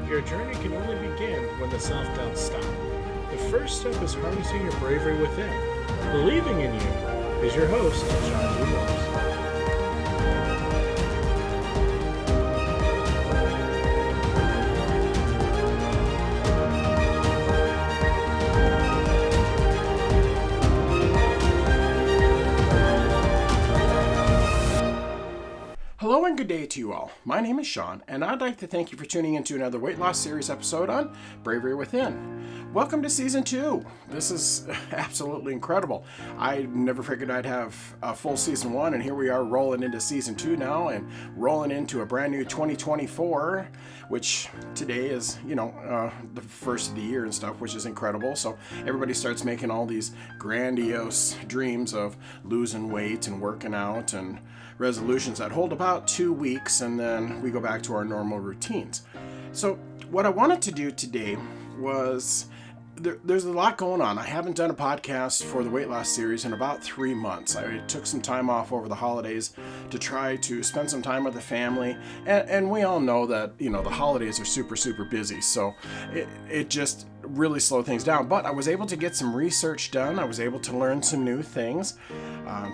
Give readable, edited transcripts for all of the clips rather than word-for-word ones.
Your journey can only begin when the self-doubts stop. The first step is harnessing your bravery within. Believing in you is your host, Sean G. Morris. Hello and good day to you all. My name is Sean, and I'd like to thank you for tuning into another weight loss series episode on Bravery Within. Welcome to season 2. This is absolutely incredible. I never figured I'd have a full season 1, and here we are rolling into season 2 now and rolling into a brand new 2024, which today is, the first of the year and stuff, which is incredible. So everybody starts making all these grandiose dreams of losing weight and working out and resolutions that hold about 2 weeks, and then we go back to our normal routines. So what I wanted to do today was, there's a lot going on. I haven't done a podcast for the weight loss series in about 3 months. I took some time off over the holidays to try to spend some time with the family, and we all know that the holidays are super busy, so it just really slowed things down. But I was able to get some research done. I was able to learn some new things.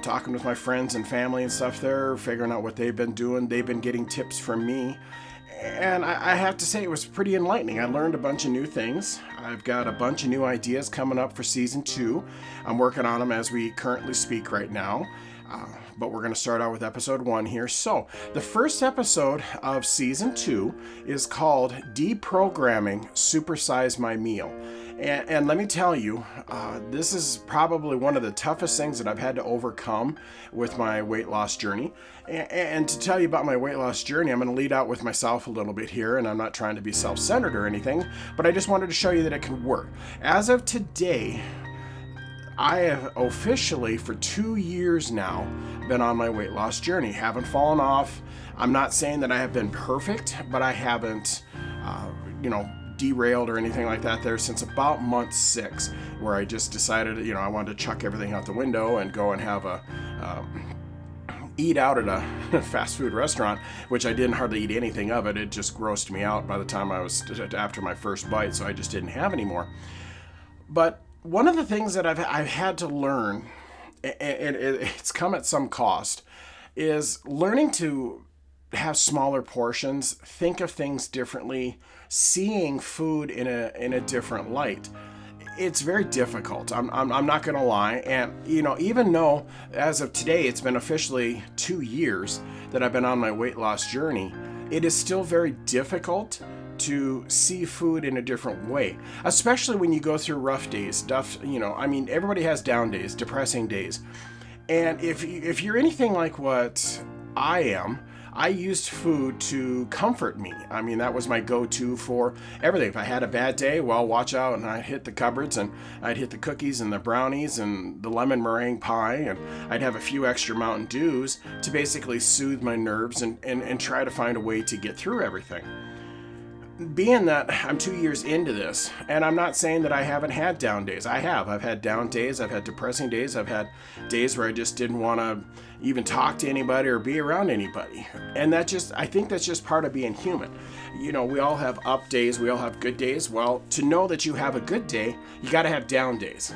Talking with my friends and family and stuff there, figuring out what they've been doing. They've been getting tips from me. And I have to say, it was pretty enlightening. I learned a bunch of new things. I've got a bunch of new ideas coming up for season 2. I'm working on them as we currently speak right now. But we're going to start out with episode 1 here. So the first episode of season 2 is called Deprogramming, Supersize My Meal. And let me tell you, this is probably one of the toughest things that I've had to overcome with my weight loss journey. And to tell you about my weight loss journey, I'm going to lead out with myself a little bit here, and I'm not trying to be self-centered or anything, but I just wanted to show you that it can work. As of today, I have officially, for 2 years now, been on my weight loss journey. Haven't fallen off. I'm not saying that I have been perfect, but I haven't, derailed or anything like that there since about month 6, where I just decided, I wanted to chuck everything out the window and go and have eat out at a fast food restaurant, which I didn't hardly eat anything of it. It just grossed me out by the time I was after my first bite, so I just didn't have any more. But one of the things that I've had to learn, and it's come at some cost, is learning to have smaller portions, think of things differently, seeing food in a different light. It's very difficult. I'm not going to lie. And, even though as of today, it's been officially 2 years that I've been on my weight loss journey, it is still very difficult to see food in a different way, especially when you go through rough days. Everybody has down days, depressing days. And if you're anything like what I am, I used food to comfort me. That was my go-to for everything. If I had a bad day, well, watch out, and I'd hit the cupboards, and I'd hit the cookies and the brownies and the lemon meringue pie, and I'd have a few extra Mountain Dews to basically soothe my nerves and try to find a way to get through everything. Being that I'm 2 years into this, and I'm not saying that I haven't had down days. I have. I've had down days. I've had depressing days. I've had days where I just didn't want to even talk to anybody or be around anybody. And I think that's just part of being human. We all have up days. We all have good days. Well, to know that you have a good day, you got to have down days.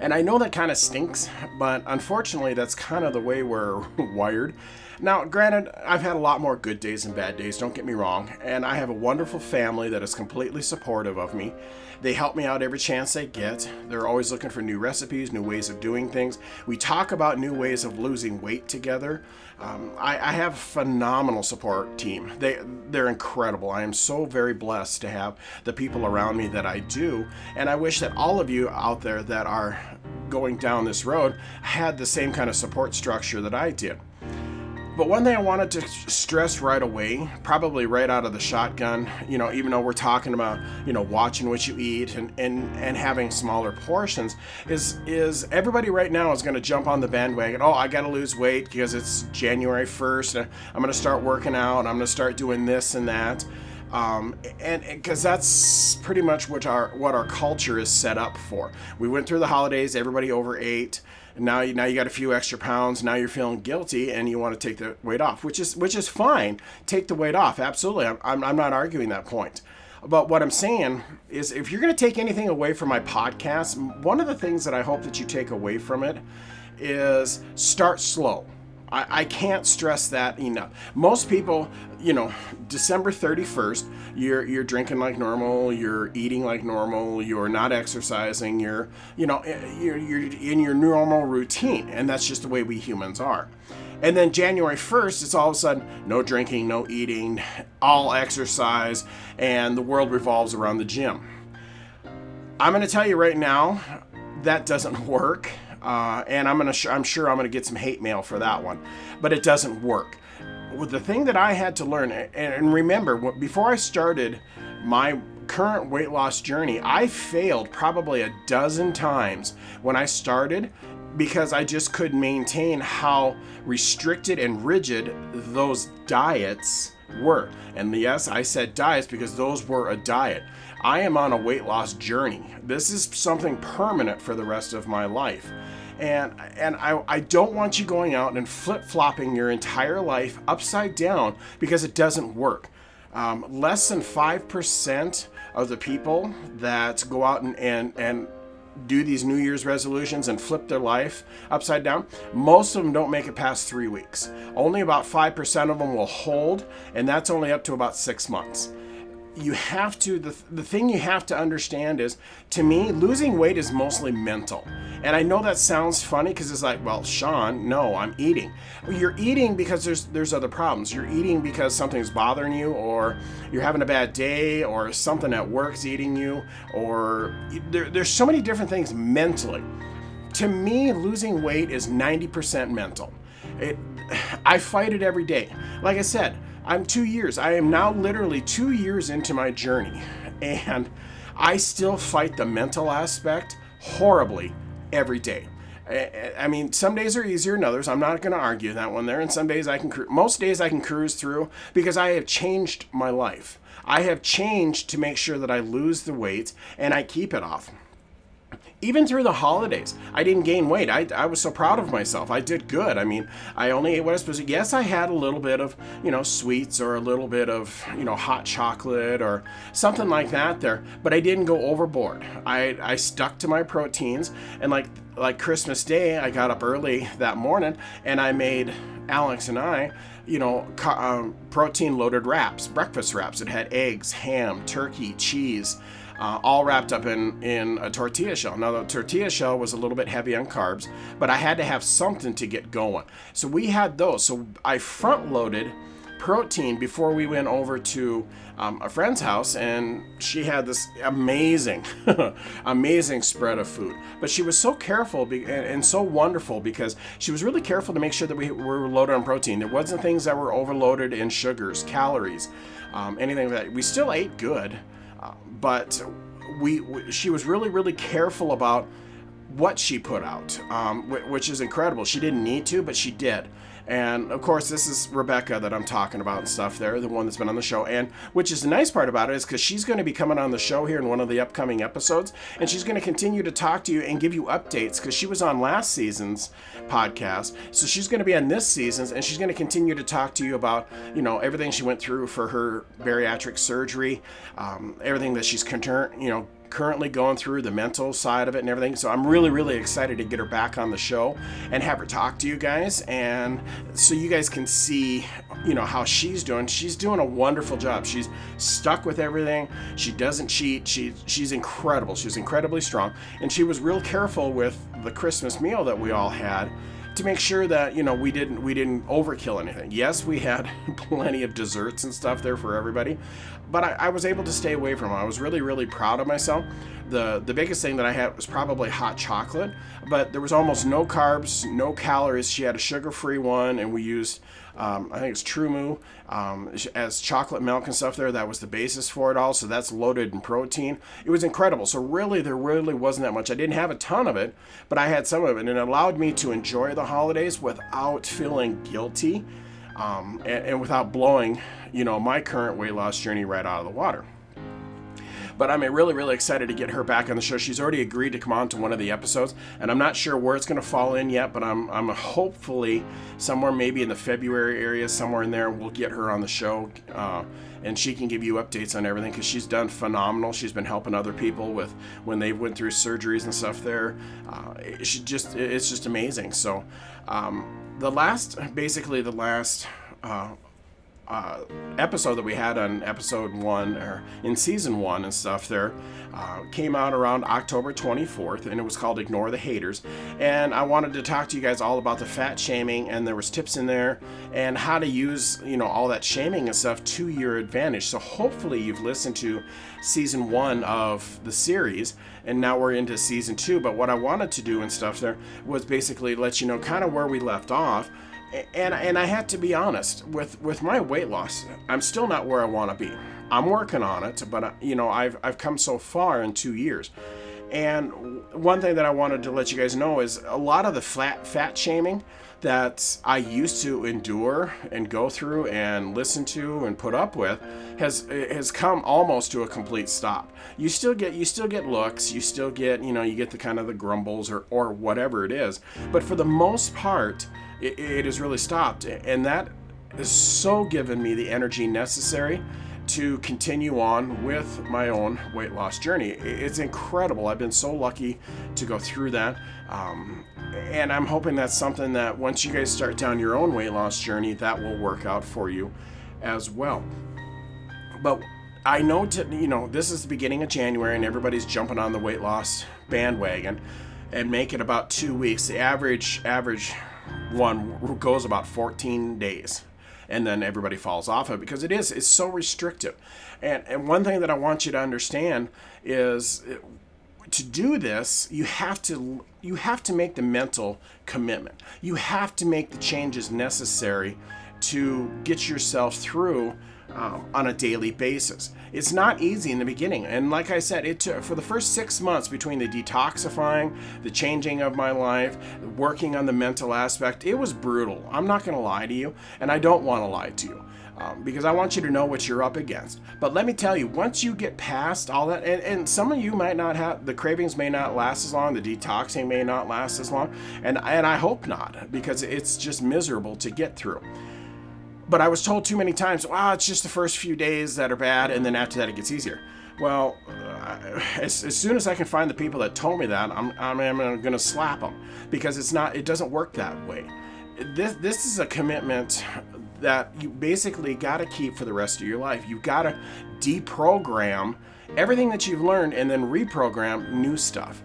And I know that kind of stinks, but unfortunately, that's kind of the way we're wired. Now, granted, I've had a lot more good days and bad days, don't get me wrong, and I have a wonderful family that is completely supportive of me. They help me out every chance they get. They're always looking for new recipes, new ways of doing things. We talk about new ways of losing weight together. I have a phenomenal support team. They're incredible. I am so very blessed to have the people around me that I do, and I wish that all of you out there that are going down this road had the same kind of support structure that I did. But one thing I wanted to stress right away, probably right out of the shotgun, even though we're talking about, watching what you eat and having smaller portions, is everybody right now is going to jump on the bandwagon. Oh, I got to lose weight because it's January 1st. I'm going to start working out. I'm going to start doing this and that. And because that's pretty much what our culture is set up for. We went through the holidays, everybody overate. Now you got a few extra pounds. Now you're feeling guilty, and you want to take the weight off, which is fine. Take the weight off, absolutely. I'm not arguing that point. But what I'm saying is, if you're going to take anything away from my podcast, one of the things that I hope that you take away from it is start slow. I can't stress that enough. Most people, December 31st, you're drinking like normal, you're eating like normal, you're not exercising, you're in your normal routine, and that's just the way we humans are. And then January 1st, it's all of a sudden no drinking, no eating, all exercise, and the world revolves around the gym. I'm going to tell you right now, that doesn't work. And I'm sure I'm gonna get some hate mail for that one, but it doesn't work. Well, the thing that I had to learn, and remember, before I started my current weight loss journey, I failed probably a dozen times when I started because I just couldn't maintain how restricted and rigid those diets were. And yes, I said diets because those were a diet. I am on a weight loss journey. This is something permanent for the rest of my life. And I don't want you going out and flip-flopping your entire life upside down because it doesn't work. Less than 5% of the people that go out and do these New Year's resolutions and flip their life upside down, most of them don't make it past 3 weeks. Only about 5% of them will hold, and that's only up to about 6 months. You have to, the thing you have to understand is, to me, losing weight is mostly mental. And I know that sounds funny because it's like, well, Sean, no, I'm eating. You're eating because there's other problems. You're eating because something's bothering you, or you're having a bad day, or something at work's eating you, or there's so many different things mentally. To me, losing weight is 90% mental. I fight it every day. Like I said, I'm 2 years. I am now literally 2 years into my journey, and I still fight the mental aspect horribly every day. I mean, some days are easier than others. I'm not going to argue that one there. And some days most days I can cruise through because I have changed my life. I have changed to make sure that I lose the weight and I keep it off. Even through the holidays, I didn't gain weight. I was so proud of myself. I did good. I mean, I only ate what I was supposed to. Yes, I had a little bit of, sweets or a little bit of, hot chocolate or something like that there, but I didn't go overboard. I stuck to my proteins, and like Christmas Day, I got up early that morning and I made Alex and I, protein loaded wraps, breakfast wraps. It had eggs, ham, turkey, cheese, all wrapped up in a tortilla shell. Now, the tortilla shell was a little bit heavy on carbs, but I had to have something to get going. So we had those. So I front-loaded protein before we went over to a friend's house, and she had this amazing, amazing spread of food. But she was so careful and so wonderful because she was really careful to make sure that we were loaded on protein. There wasn't things that were overloaded in sugars, calories, anything like that. We still ate good. But she was really, really careful about what she put out, which is incredible. She didn't need to, but she did. And of course, this is Rebecca that I'm talking about and stuff there, the one that's been on the show. And which is the nice part about it is because she's going to be coming on the show here in one of the upcoming episodes. And she's going to continue to talk to you and give you updates because she was on last season's podcast. So she's going to be on this season's, and she's going to continue to talk to you about, everything she went through for her bariatric surgery, everything that she's currently going through, the mental side of it and everything. So I'm really, really excited to get her back on the show and have her talk to you guys, and so you guys can see, how she's doing. She's doing a wonderful job. She's stuck with everything. She doesn't cheat. She's incredible. She's incredibly strong, and she was real careful with the Christmas meal that we all had to make sure that we didn't overkill anything. Yes, we had plenty of desserts and stuff there for everybody, but I was able to stay away from it. I was really, really proud of myself. The biggest thing that I had was probably hot chocolate, but there was almost no carbs, no calories. She had a sugar-free one, and we used I think it's True Moo as chocolate milk and stuff there. That was the basis for it all, so that's loaded in protein. It was incredible. So really, there really wasn't that much. I didn't have a ton of it, but I had some of it, and it allowed me to enjoy the holidays without feeling guilty and without blowing, my current weight loss journey right out of the water. But I'm really, really excited to get her back on the show. She's already agreed to come on to one of the episodes, and I'm not sure where it's going to fall in yet, but I'm hopefully somewhere maybe in the February area, somewhere in there, we'll get her on the show, and she can give you updates on everything, because she's done phenomenal. She's been helping other people with when they went through surgeries and stuff there. It's just amazing. So the last episode that we had on episode 1 or in season 1 and stuff there came out around October 24th, and it was called Ignore the Haters. And I wanted to talk to you guys all about the fat shaming, and there was tips in there and how to use all that shaming and stuff to your advantage. So hopefully you've listened to season 1 of the series, and now we're into season 2. But what I wanted to do and stuff there was basically let you know kind of where we left off. And I had to be honest with my weight loss. I'm still not where I want to be. I'm working on it, but I've come so far in 2 years. And one thing that I wanted to let you guys know is a lot of the fat shaming that I used to endure and go through and listen to and put up with has come almost to a complete stop. You still get looks, you still get you get the kind of the grumbles or whatever it is, but for the most part, it has really stopped, and that has so given me the energy necessary to continue on with my own weight loss journey. It's incredible. I've been so lucky to go through that, and I'm hoping that's something that once you guys start down your own weight loss journey, that will work out for you as well. But I know this is the beginning of January, and everybody's jumping on the weight loss bandwagon and make it about 2 weeks. The average one goes about 14 days, and then everybody falls off of it because it's so restrictive. And one thing that I want you to understand is to do this, you have to make the mental commitment. You have to make the changes necessary to get yourself through on a daily basis. It's not easy in the beginning, and like I said, it took for the first 6 months between the detoxifying, the changing of my life, working on the mental aspect. It was brutal. I'm not going to lie to you, and I don't want to lie to you, because I want you to know what you're up against. But let me tell you, once you get past all that, and some of you might not have, the cravings may not last as long, the detoxing may not last as long, and I hope not, because it's just miserable to get through. But I was told too many times, it's just the first few days that are bad, and then after that it gets easier. Well, as soon as I can find the people that told me that, I'm going to slap them, because it doesn't work that way. This is a commitment that you basically got to keep for the rest of your life. You've got to deprogram everything that you've learned and then reprogram new stuff.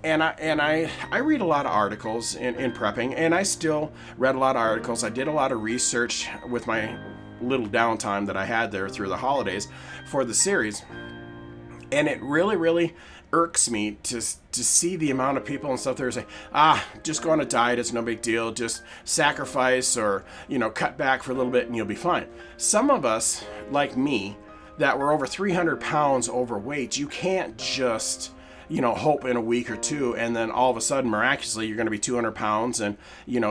And I read a lot of articles in prepping, and I still read a lot of articles. I did a lot of research with my little downtime that I had there through the holidays for the series. And it really, really irks me to see the amount of people and stuff there say, just go on a diet, it's no big deal, just sacrifice or, cut back for a little bit and you'll be fine. Some of us, like me, that were over 300 pounds overweight, you can't just hope in a week or two, and then all of a sudden, miraculously, you're going to be 200 pounds and,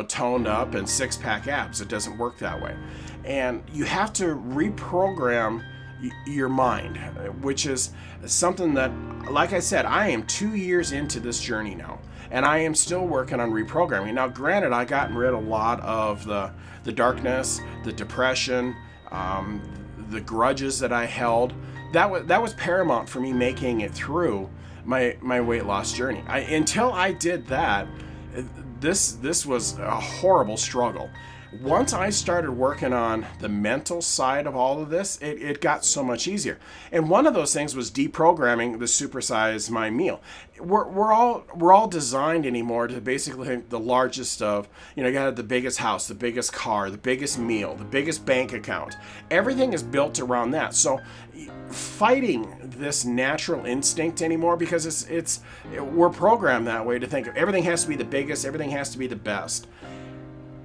toned up and six-pack abs. It doesn't work that way. And you have to reprogram your mind, which is something that, like I said, I am 2 years into this journey now, and I am still working on reprogramming. Now, granted, I gotten rid of a lot of the darkness, the depression, the grudges that I held. That was paramount for me making it through my weight loss journey. Until I did that, this was a horrible struggle. Once I started working on the mental side of all of this, it got so much easier. And one of those things was deprogramming the Supersize my meal. We're all designed anymore to basically the largest of, you gotta have the biggest house, the biggest car, the biggest meal, the biggest bank account. Everything is built around that. So fighting this natural instinct anymore, because we're programmed that way to think everything has to be the biggest, everything has to be the best.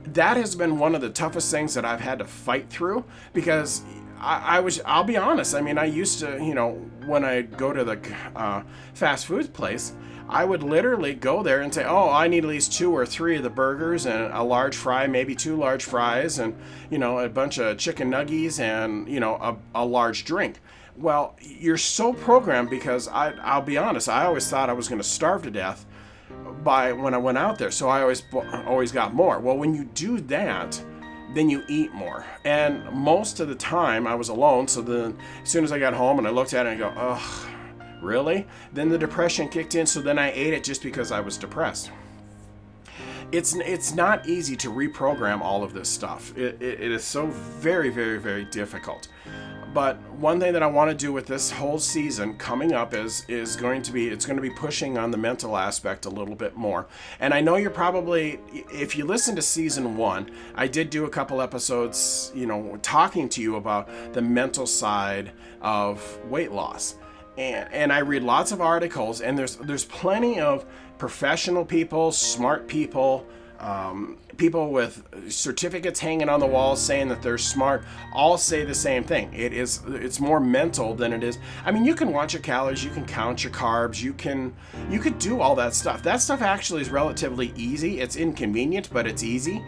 That has been one of the toughest things that I've had to fight through, because I'll be honest, I used to, when I go to the fast food place, I would literally go there and say, oh, I need at least 2 or 3 of the burgers and a large fry, maybe 2 large fries, and, a bunch of chicken nuggies and, a large drink. Well, you're so programmed because I'll be honest, I always thought I was going to starve to death when I went out there. So I always got more. Well, when you do that, then you eat more. And most of the time I was alone. So then as soon as I got home and I looked at it and I go, ugh, really? Then the depression kicked in. So then I ate it just because I was depressed. It's not easy to reprogram all of this stuff. It is so very, very, very difficult. But one thing that I want to do with this whole season coming up is going to be pushing on the mental aspect a little bit more. And I know you're probably, if you listen to season 1, I did do a couple episodes, talking to you about the mental side of weight loss. And I read lots of articles, and there's plenty of professional people, smart people, people with certificates hanging on the walls saying that they're smart, all say the same thing. It's more mental than it is. I mean, you can watch your calories, you can count your carbs, you could do all that stuff. That stuff actually is relatively easy. It's inconvenient, but it's easy.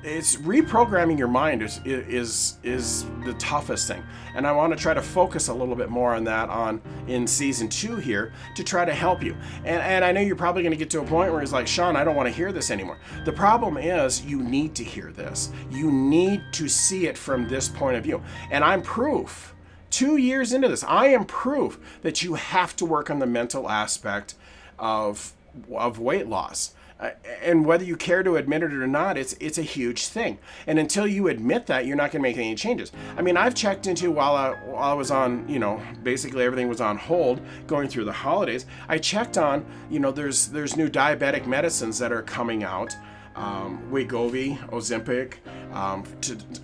It's reprogramming your mind is the toughest thing, and I want to try to focus a little bit more on that in season 2 here to try to help you. And I know you're probably going to get to a point where it's like, Sean, I don't want to hear this anymore. The problem is you need to hear this. You need to see it from this point of view, and I'm proof. 2 years into this, I am proof that you have to work on the mental aspect of weight loss. And whether you care to admit it or not, it's a huge thing. And until you admit that, you're not going to make any changes. I mean, I've checked into while I was on, basically everything was on hold going through the holidays. I checked on, there's new diabetic medicines that are coming out. Wegovy, Ozempic,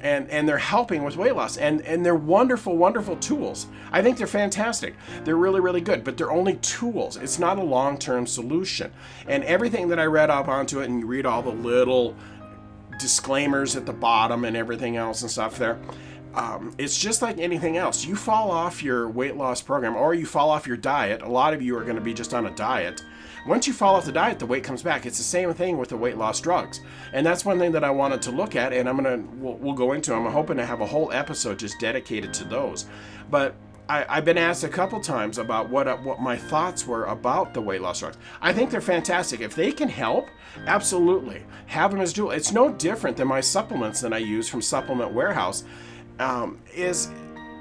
and they're helping with weight loss, and they're wonderful, wonderful tools. I think they're fantastic. They're really, really good, but they're only tools. It's not a long-term solution. And everything that I read up onto it, and you read all the little disclaimers at the bottom and everything else and stuff there, it's just like anything else. You fall off your weight loss program or you fall off your diet. A lot of you are going to be just on a diet. Once you fall off the diet, the weight comes back. It's the same thing with the weight loss drugs. And that's one thing that I wanted to look at, and we'll go into. I'm hoping to have a whole episode just dedicated to those. But I've been asked a couple times about what my thoughts were about the weight loss drugs. I think they're fantastic. If they can help, absolutely. Have them as dual. It's no different than my supplements that I use from Supplement Warehouse.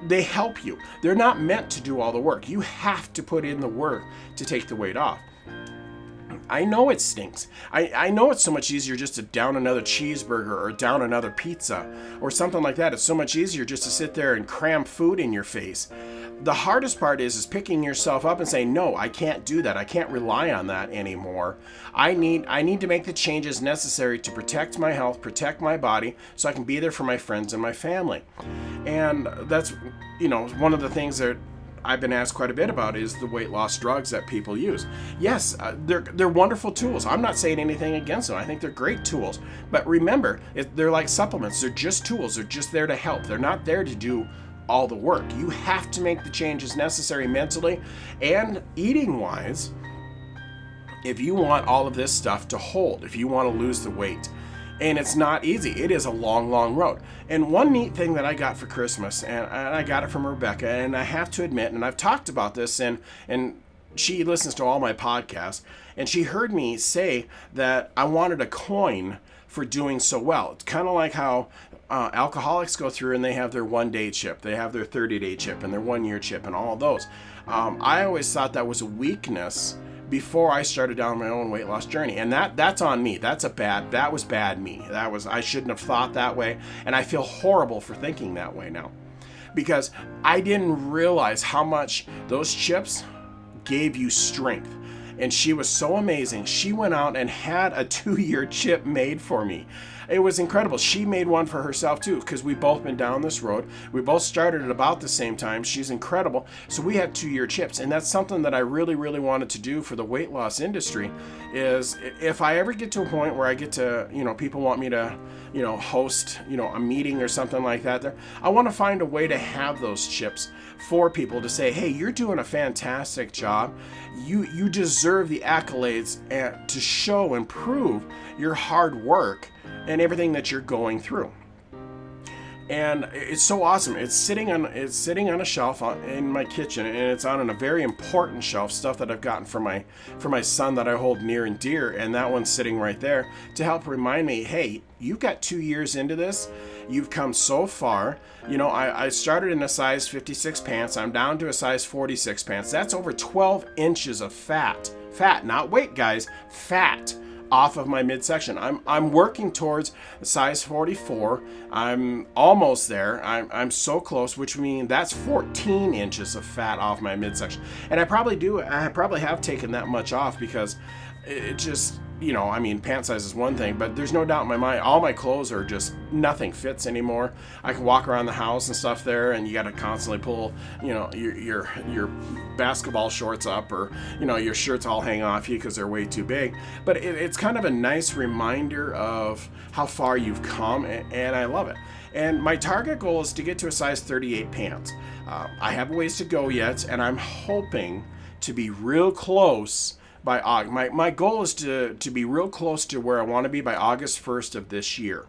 They help you. They're not meant to do all the work. You have to put in the work to take the weight off. I know it stinks. I know it's so much easier just to down another cheeseburger or down another pizza or something like that. It's so much easier just to sit there and cram food in your face. The hardest part is picking yourself up and saying, no, I can't do that. I can't rely on that anymore. I need to make the changes necessary to protect my health, protect my body, so I can be there for my friends and my family. And that's, one of the things that I've been asked quite a bit about is the weight loss drugs that people use. Yes, they're wonderful tools. I'm not saying anything against them. I think they're great tools. But remember, they're like supplements. They're just tools. They're just there to help. They're not there to do all the work. You have to make the changes necessary mentally and eating-wise if you want all of this stuff to hold, if you want to lose the weight. And it's not easy. It is a long, long road. And one neat thing that I got for Christmas, and I got it from Rebecca, and I have to admit, and I've talked about this, and she listens to all my podcasts, and she heard me say that I wanted a coin for doing so well. It's kind of like how alcoholics go through and they have their 1-day chip, they have their 30-day chip, and their 1-year chip, and all of those. I always thought that was a weakness before I started down my own weight loss journey. And that's on me. That was bad me. I shouldn't have thought that way. And I feel horrible for thinking that way now, because I didn't realize how much those chips gave you strength. And she was so amazing. She went out and had a 2-year chip made for me. it was incredible. She made one for herself too, because we've both been down this road. We both started at about the same time. She's incredible. So we had 2-year chips, and that's something that I really, really wanted to do for the weight loss industry. Is if I ever get to a point where I get to, people want me to, host, a meeting or something like that there, I want to find a way to have those chips for people to say, hey, you're doing a fantastic job. You deserve the accolades to show and prove your hard work and everything that you're going through. And it's so awesome. It's sitting on a shelf in my kitchen, and it's on a very important shelf, stuff that I've gotten for my son that I hold near and dear, and that one's sitting right there to help remind me, hey, you've got 2 years into this. You've come so far. I started in a size 56 pants. I'm down to a size 46 pants. That's over 12 inches of fat, not weight, guys, fat off of my midsection. I'm working towards a size 44. I'm almost there. I'm so close, which means that's 14 inches of fat off my midsection. And I probably have taken that much off because it just, pant size is one thing, but there's no doubt in my mind, all my clothes are just, nothing fits anymore. I can walk around the house and stuff there, and you got to constantly pull, your basketball shorts up, or, your shirts all hang off you because they're way too big. But it's kind of a nice reminder of how far you've come, and I love it. And my target goal is to get to a size 38 pants. I have a ways to go yet, and I'm hoping to be real close by August. My goal is to be real close to where I want to be by August 1st of this year.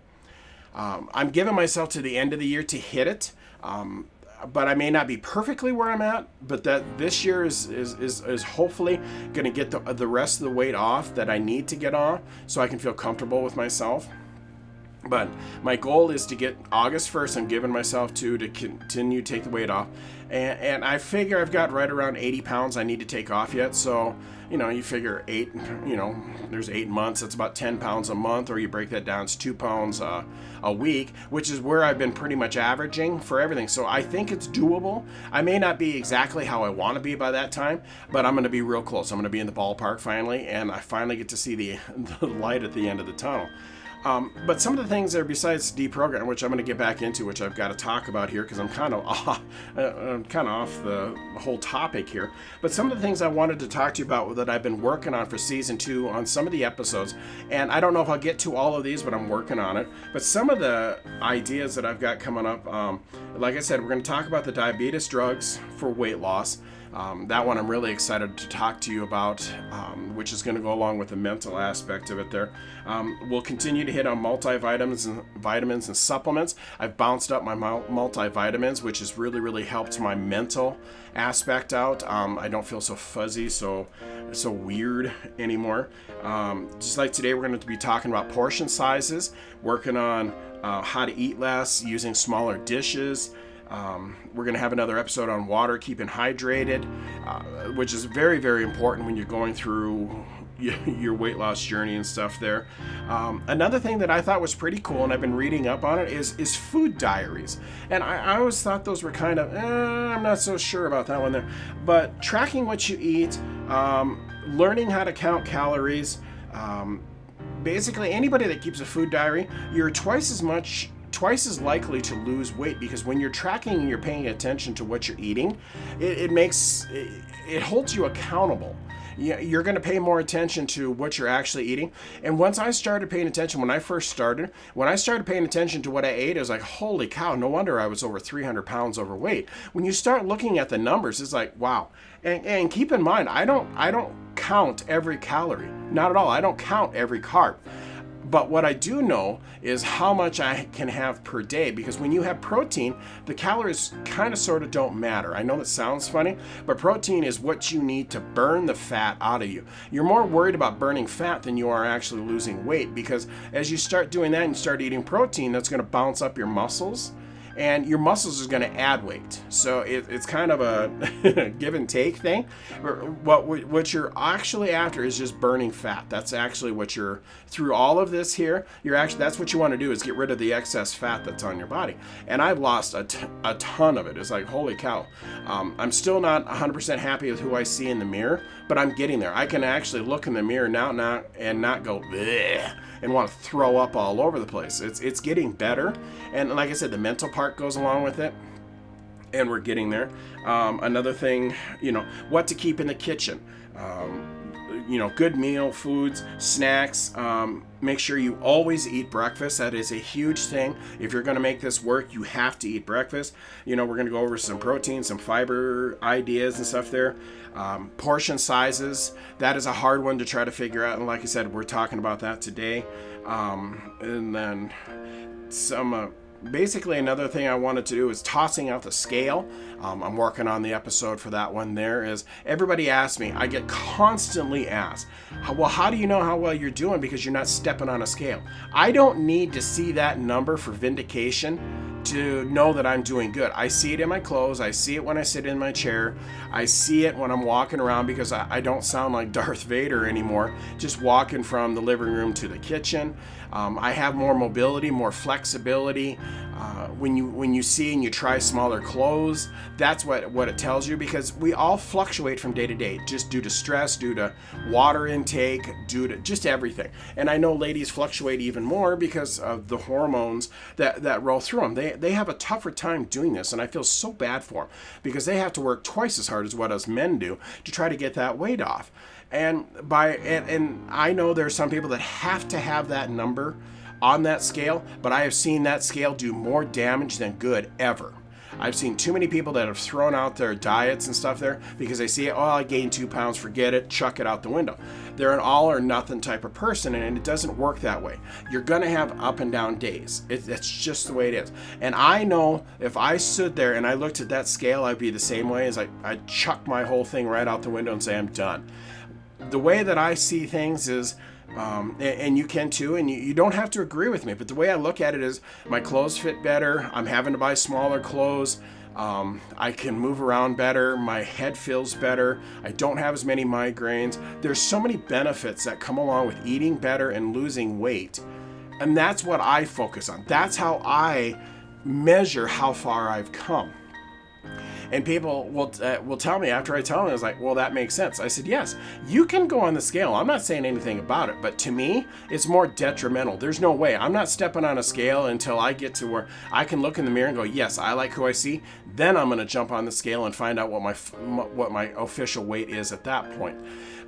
I'm giving myself to the end of the year to hit it, but I may not be perfectly where I'm at, but that this year is hopefully going to get the rest of the weight off that I need to get off so I can feel comfortable with myself. But my goal is to get August 1st. I'm giving myself to continue to take the weight off. And I figure I've got right around 80 pounds I need to take off yet. So, you figure there's 8 months. That's about 10 pounds a month, or you break that down, it's 2 pounds a week, which is where I've been pretty much averaging for everything. So I think it's doable. I may not be exactly how I want to be by that time, but I'm going to be real close. I'm going to be in the ballpark finally, and I finally get to see the light at the end of the tunnel. But some of the things there besides deprogramming, which I'm going to get back into, which I've got to talk about here because I'm kind of off the whole topic here. But some of the things I wanted to talk to you about that I've been working on for season 2 on some of the episodes, and I don't know if I'll get to all of these, but I'm working on it. But some of the ideas that I've got coming up, like I said, we're going to talk about the diabetes drugs for weight loss. That one I'm really excited to talk to you about, which is going to go along with the mental aspect of it there. We'll continue to hit on vitamins and supplements. I've bounced up my multivitamins, which has really, really helped my mental aspect out. I don't feel so fuzzy, so weird anymore. Just like today, we're going to be talking about portion sizes, working on how to eat less, using smaller dishes. We're going to have another episode on water, keeping hydrated, which is very, very important when you're going through your weight loss journey and stuff there. Another thing that I thought was pretty cool, and I've been reading up on it, is food diaries. And I always thought those were kind of, I'm not so sure about that one there. But tracking what you eat, learning how to count calories, basically anybody that keeps a food diary, you're twice as likely to lose weight, because when you're tracking and you're paying attention to what you're eating, it holds you accountable. You're going to pay more attention to what you're actually eating. And once I started paying attention, when I started paying attention to what I ate, I was like, holy cow, no wonder I was over 300 pounds overweight. When you start looking at the numbers, it's like, wow. And keep in mind, I don't count every calorie. Not at all. I don't count every carb. But what I do know is how much I can have per day, because when you have protein, the calories kind of sort of don't matter. I know that sounds funny, but protein is what you need to burn the fat out of you. You're more worried about burning fat than you are actually losing weight, because as you start doing that and start eating protein, that's going to bounce up your muscles. and your muscles is going to add weight. So it's kind of a give and take thing. What you're actually after is just burning fat. That's actually what you're, through all of this here, that's what you want to do, is get rid of the excess fat that's on your body. And I've lost a ton of it. It's like, holy cow. I'm still not 100% happy with who I see in the mirror, but I'm getting there. I can actually look in the mirror now and not go bleh and want to throw up all over the place. It's getting better. And like I said, the mental part goes along with it, and we're getting there. Another thing, what to keep in the kitchen. Good meal, foods, snacks. Make sure you always eat breakfast. That is a huge thing. If you're going to make this work, you have to eat breakfast. We're going to go over some protein, some fiber ideas and stuff there. Portion sizes, that is a hard one to try to figure out. And like I said, we're talking about that today. And then some... Basically, another thing I wanted to do is tossing out the scale. I'm working on the episode for that one. There is, everybody asks me, I get constantly asked, well, how do you know how well you're doing because you're not stepping on a scale? I don't need to see that number for vindication to know that I'm doing good. I see it in my clothes. I see it when I sit in my chair. I see it when I'm walking around, because I don't sound like Darth Vader anymore, just walking from the living room to the kitchen. I have more mobility, more flexibility. When you see and you try smaller clothes, that's what it tells you, because we all fluctuate from day to day, just due to stress, due to water intake, due to just everything. And I know ladies fluctuate even more because of the hormones that roll through them. They have a tougher time doing this, and I feel so bad for them, because they have to work twice as hard as what us men do to try to get that weight off. And I know there's some people that have to have that number on that scale, but I have seen that scale do more damage than good ever. I've seen too many people that have thrown out their diets and stuff there because they see, I gained 2 pounds, forget it, chuck it out the window. They're an all or nothing type of person, and it doesn't work that way. You're going to have up and down days. That's just the way it is. And I know if I stood there and I looked at that scale, I'd be the same way, as I'd chuck my whole thing right out the window and say, I'm done. The way that I see things is, and you can too, and you don't have to agree with me, but the way I look at it is, my clothes fit better. I'm having to buy smaller clothes. I can move around better. My head feels better. I don't have as many migraines. There's so many benefits that come along with eating better and losing weight. And that's what I focus on. That's how I measure how far I've come. And people will tell me after I tell them, it's like, well, that makes sense. I said, yes, you can go on the scale. I'm not saying anything about it, but to me, it's more detrimental. There's no way. I'm not stepping on a scale until I get to where I can look in the mirror and go, yes, I like who I see. Then I'm going to jump on the scale and find out what my official weight is at that point.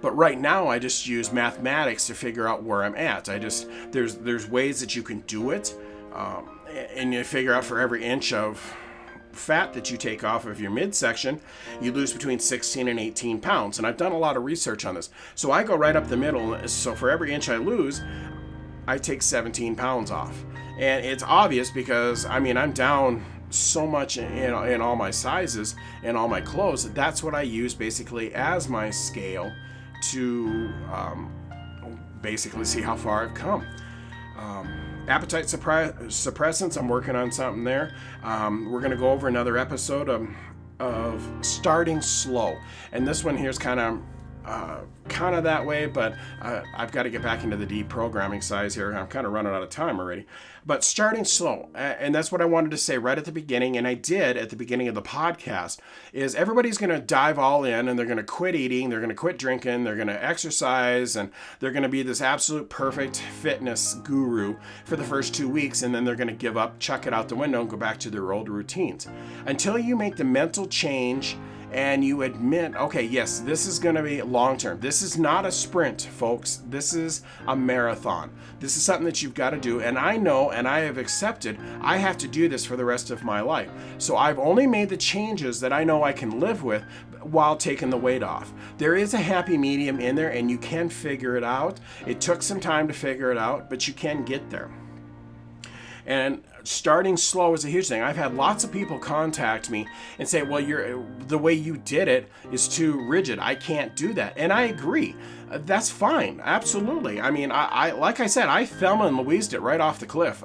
But right now, I just use mathematics to figure out where I'm at. There's ways that you can do it, and you figure out for every inch of fat that you take off of your midsection, you lose between 16 and 18 pounds. And I've done a lot of research on this. So I go right up the middle. So for every inch I lose, I take 17 pounds off. And it's obvious because, I'm down so much in all my sizes and all my clothes. That's what I use basically as my scale to basically see how far I've come. Appetite suppressants, I'm working on something there. We're going to go over another episode of starting slow. And this one here is kind of that way, but I've got to get back into the deprogramming size here. I'm kind of running out of time already. But starting slow, and that's what I wanted to say right at the beginning, and I did at the beginning of the podcast, is everybody's going to dive all in, and they're going to quit eating, they're going to quit drinking, they're going to exercise, and they're going to be this absolute perfect fitness guru for the first 2 weeks, and then they're going to give up, chuck it out the window, and go back to their old routines. Until you make the mental change and you admit, okay, yes, this is going to be long term. This is not a sprint, folks. This is a marathon. This is something that you've got to do. And I know, and I have accepted, I have to do this for the rest of my life. So I've only made the changes that I know I can live with while taking the weight off. There is a happy medium in there, and you can figure it out. It took some time to figure it out, but you can get there. And starting slow is a huge thing. I've had lots of people contact me and say, well, the way you did it is too rigid. I can't do that. And I agree. That's fine. Absolutely. I mean, I like I said, I Thelma and Louised it right off the cliff.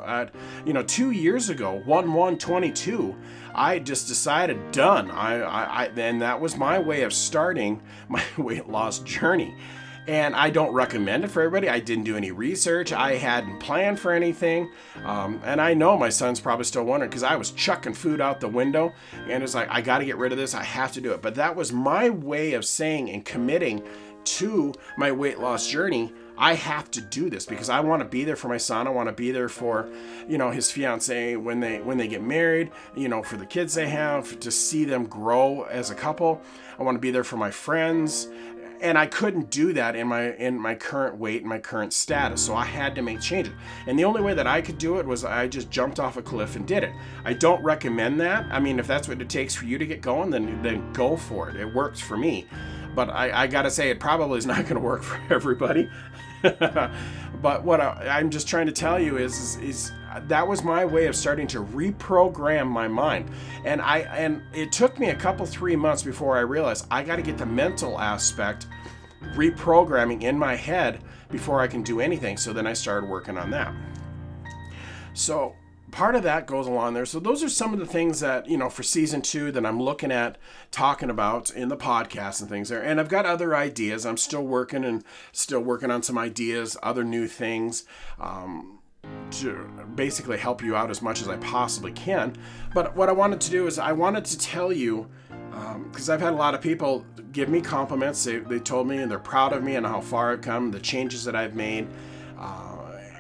2 years ago, 1/1/22, I just decided, done. And that was my way of starting my weight loss journey. And I don't recommend it for everybody. I didn't do any research. I hadn't planned for anything. And I know my son's probably still wondering, because I was chucking food out the window and it's like, I got to get rid of this. I have to do it. But that was my way of saying and committing to my weight loss journey. I have to do this because I want to be there for my son. I want to be there for, his fiance when they get married, for the kids they have, to see them grow as a couple. I want to be there for my friends. And I couldn't do that in my current weight and my current status. So I had to make changes. And the only way that I could do it was I just jumped off a cliff and did it. I don't recommend that. I mean, if that's what it takes for you to get going, then go for it. It works for me. But I got to say, it probably is not going to work for everybody. But what I'm just trying to tell you is that was my way of starting to reprogram my mind. And it took me 3 months before I realized I got to get the mental aspect reprogramming in my head before I can do anything. So then I started working on that. So part of that goes along there. So those are some of the things that, for season 2 that I'm looking at talking about in the podcast and things there. And I've got other ideas. I'm still working on some ideas, other new things, to basically help you out as much as I possibly can. But what I wanted to do is I wanted to tell you, because I've had a lot of people give me compliments. They told me and they're proud of me and how far I've come, the changes that I've made.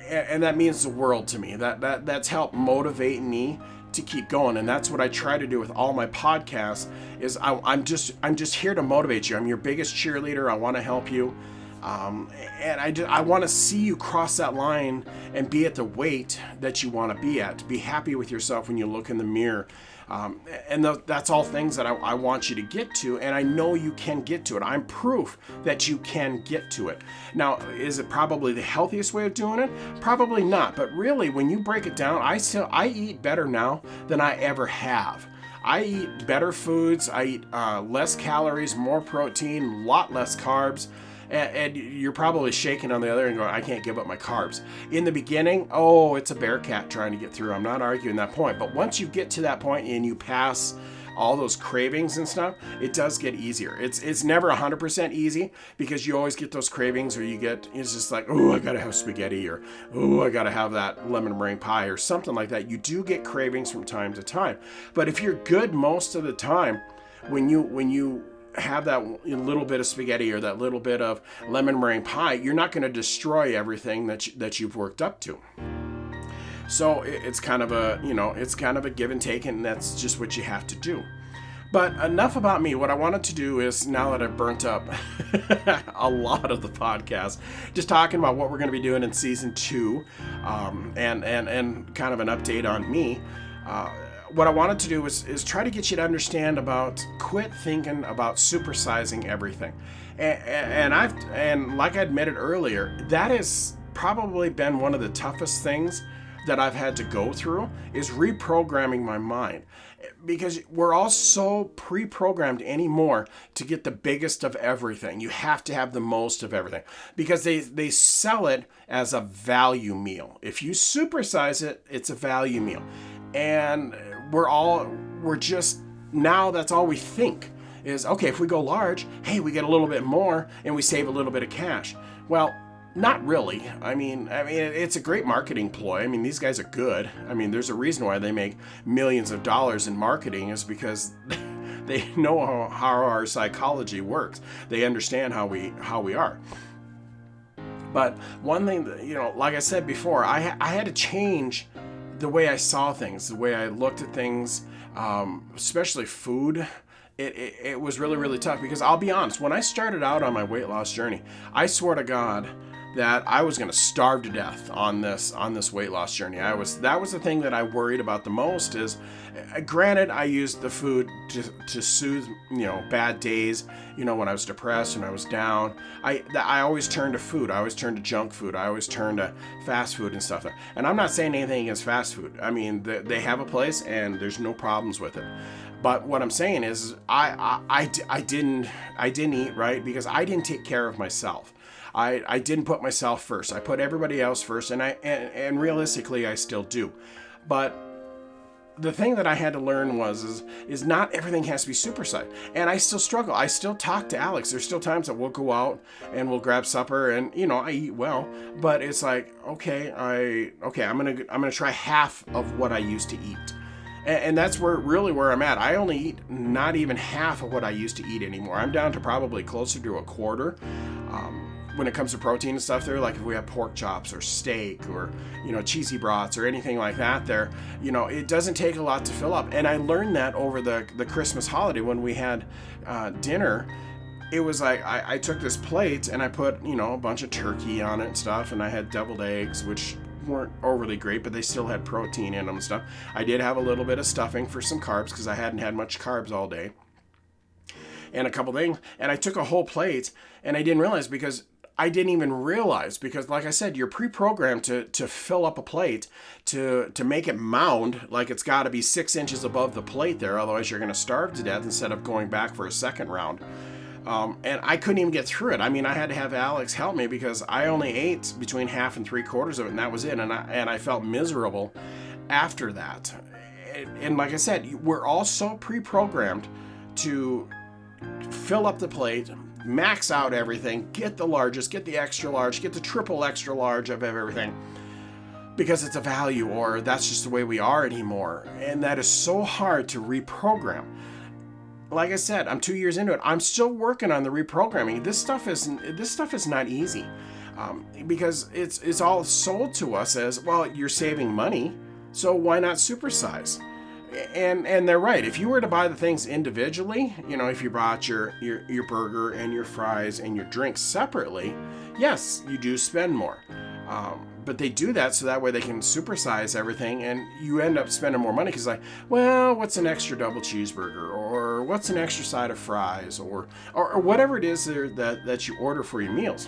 And that means the world to me. That's helped motivate me to keep going. And that's what I try to do with all my podcasts is I'm just here to motivate you. I'm your biggest cheerleader. I want to help you. And I want to see you cross that line and be at the weight that you want to be at, to be happy with yourself when you look in the mirror. That's all things that I want you to get to, and I know you can get to it. I'm proof that you can get to it. Now, is it probably the healthiest way of doing it? Probably not, but really, when you break it down, I eat better now than I ever have. I eat better foods, I eat less calories, more protein, a lot less carbs. And you're probably shaking on the other end going, I can't give up my carbs. In the beginning, it's a bear cat trying to get through. I'm not arguing that point. But once you get to that point and you pass all those cravings and stuff, it does get easier. It's never 100% easy because you always get those cravings where it's just like, I got to have spaghetti, or, I got to have that lemon meringue pie or something like that. You do get cravings from time to time. But if you're good most of the time, when you have that little bit of spaghetti or that little bit of lemon meringue pie, you're not going to destroy everything that you've worked up to. So it's kind of a give and take, and that's just what you have to do. But enough about me. What I wanted to do is, now that I've burnt up a lot of the podcast, just talking about what we're going to be doing in season 2, and kind of an update on me. What I wanted to do is try to get you to understand about quit thinking about supersizing everything. And like I admitted earlier, that has probably been one of the toughest things that I've had to go through, is reprogramming my mind. Because we're all so pre-programmed anymore to get the biggest of everything. You have to have the most of everything. Because they sell it as a value meal. If you supersize it, it's a value meal. And we're just, now that's all we think is, okay, if we go large, hey, we get a little bit more and we save a little bit of cash. Well, not really. I mean, it's a great marketing ploy. I mean, these guys are good. I mean, there's a reason why they make millions of dollars in marketing, is because they know how our psychology works. They understand how we are. But one thing that, like I said before, I had to change the way I saw things, the way I looked at things, especially food. It was really, really tough, because I'll be honest, when I started out on my weight loss journey, I swear to God that I was going to starve to death on this weight loss journey. That was the thing that I worried about the most. Is granted, I used the food to soothe bad days. When I was depressed and I was down, I always turned to food. I always turned to junk food. I always turned to fast food and stuff. And I'm not saying anything against fast food. I mean, they have a place and there's no problems with it. But what I'm saying is I didn't eat right because I didn't take care of myself. I didn't put myself first. I put everybody else first, and realistically, I still do. But the thing that I had to learn is not everything has to be supersized. And I still struggle. I still talk to Alex. There's still times that we'll go out and we'll grab supper, and I eat well, but it's like, I'm gonna try half of what I used to eat. And that's where I'm at. I only eat not even half of what I used to eat anymore. I'm down to probably closer to a quarter. When it comes to protein and stuff there, like if we have pork chops or steak or, cheesy brats or anything like that there, it doesn't take a lot to fill up. And I learned that over the Christmas holiday when we had dinner. It was like I took this plate and I put, a bunch of turkey on it and stuff, and I had deviled eggs, which weren't overly great, but they still had protein in them and stuff. I did have a little bit of stuffing for some carbs because I hadn't had much carbs all day. And a couple things, and I took a whole plate, and I didn't realize because, like I said, you're pre-programmed to fill up a plate, to make it mound like it's got to be 6 inches above the plate there, otherwise you're going to starve to death instead of going back for a second round. And I couldn't even get through it. I mean, I had to have Alex help me because I only ate between half and 3/4 of it, and that was it. And I felt miserable after that. And like I said, we're all so pre-programmed to fill up the plate, max out everything, get the largest, get the extra large, get the triple extra large of everything, because it's a value, or that's just the way we are anymore. And that is so hard to reprogram. Like I said, I'm 2 years into it. I'm still working on the reprogramming. This stuff is not easy, because it's all sold to us as, well, you're saving money, so why not supersize? And they're right. If you were to buy the things individually, if you bought your burger and your fries and your drinks separately, yes, you do spend more. But they do that so that way they can supersize everything, and you end up spending more money because, what's an extra double cheeseburger, or what's an extra side of fries, or whatever it is that you order for your meals.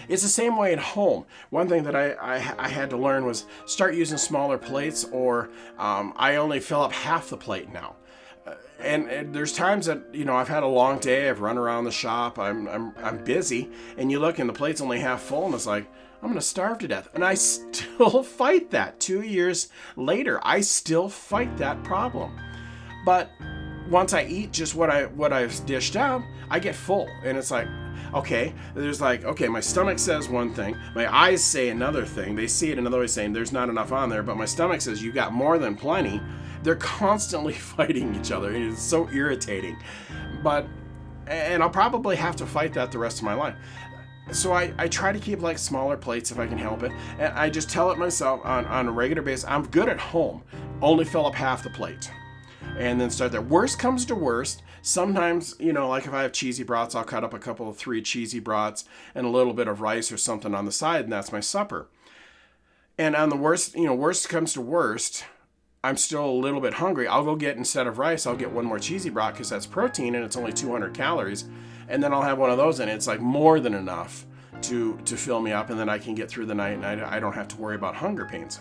It's the same way at home. One thing that I had to learn was start using smaller plates, or I only fill up half the plate now. And there's times that, I've had a long day, I've run around the shop, I'm busy, and you look and the plate's only half full, and it's like, I'm going to starve to death. And I still fight that. 2 years later, I still fight that problem. But once I eat just what I've dished out, I get full. And it's like, okay, my stomach says one thing, my eyes say another thing, they see it another way saying there's not enough on there, but my stomach says you got more than plenty. They're constantly fighting each other. It's so irritating. And I'll probably have to fight that the rest of my life. So I try to keep smaller plates if I can help it. And I just tell it myself on a regular basis. I'm good at home. Only fill up half the plate. And then start there. Worst comes to worst. Sometimes, if I have cheesy brats, I'll cut up a couple of 3 cheesy brats and a little bit of rice or something on the side, and that's my supper. And on the worst comes to worst, I'm still a little bit hungry. I'll go get, instead of rice, I'll get one more cheesy brat because that's protein and it's only 200 calories. And then I'll have one of those, and it's more than enough to fill me up, and then I can get through the night, and I don't have to worry about hunger pains.